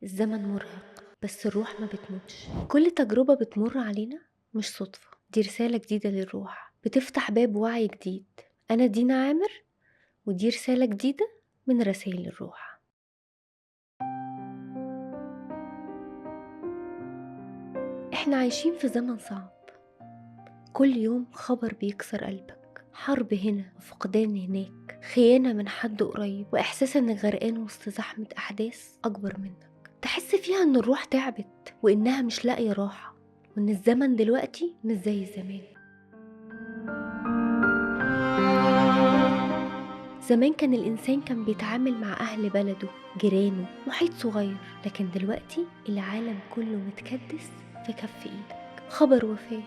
الزمن مرهق بس الروح ما بتموتش. كل تجربة بتمر علينا مش صدفة، دي رسالة جديدة للروح بتفتح باب وعي جديد. أنا دينا عامر، ودي رسالة جديدة من رسائل الروح. احنا عايشين في زمن صعب، كل يوم خبر بيكسر قلبك، حرب هنا وفقدان هناك، خيانة من حد قريب، وإحساس إنك غرقان وسط زحمة أحداث أكبر منك. تحس فيها إن الروح تعبت وإنها مش لاقية راحة، وإن الزمن دلوقتي مش زي زمان. زمان كان الإنسان بيتعامل مع أهل بلده، جيرانه، محيط صغير، لكن دلوقتي العالم كله متكدس في كف إيدك. خبر وفاة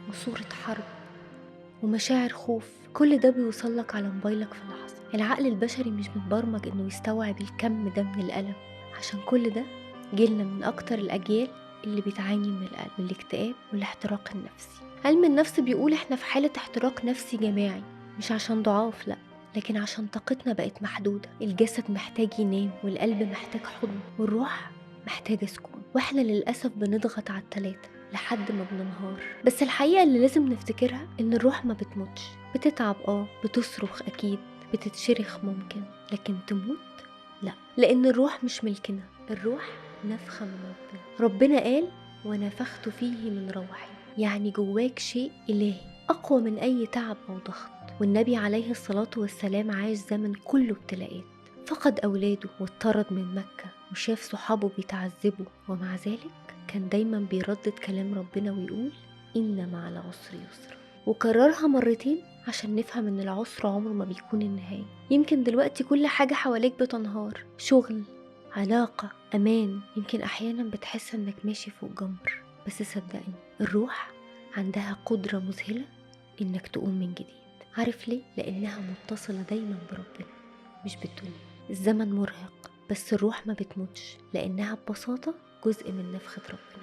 وصورة حرب ومشاعر خوف، كل ده بيوصلك على موبايلك في لحظة. العقل البشري مش متبرمج إنه يستوعب الكم ده من الألم. عشان كل ده جيلنا من أكتر الأجيال اللي بتعاني من القلق والاكتئاب والاحتراق النفسي. علم النفس بيقول إحنا في حالة احتراق نفسي جماعي، مش عشان ضعاف لأ، لكن عشان طاقتنا بقت محدودة. الجسد محتاج ينام، والقلب محتاج حضن، والروح محتاجة سكون. واحنا للأسف بنضغط على التلاتة لحد ما بننهار. بس الحقيقة اللي لازم نفتكرها إن الروح ما بتموتش، بتتعب بتصرخ أكيد، بتتشرخ ممكن، لكن تموت لا، لأن الروح مش ملكنا. الروح نفخة من ربنا قال ونفخت فيه من روحي، يعني جواك شيء إلهي أقوى من أي تعب أو ضغط. والنبي عليه الصلاة والسلام عاش زمن كله ابتلاءات، فقد أولاده واتطرد من مكة وشاف صحابه بيتعذبوا، ومع ذلك كان دايما بيردد كلام ربنا ويقول إن مع العسر يسرا، وكررها مرتين عشان نفهم إن العسر عمره ما بيكون النهاية. يمكن دلوقتي كل حاجة حواليك بتنهار، شغل، علاقة، أمان، يمكن أحيانا بتحس إنك ماشي فوق جمر، بس صدقني الروح عندها قدرة مذهلة إنك تقوم من جديد. عارف ليه؟ لأنها متصلة دايما بربنا مش بالدنيا. الزمن مرهق بس الروح ما بتموتش، لأنها ببساطة جزء من نفخة ربنا.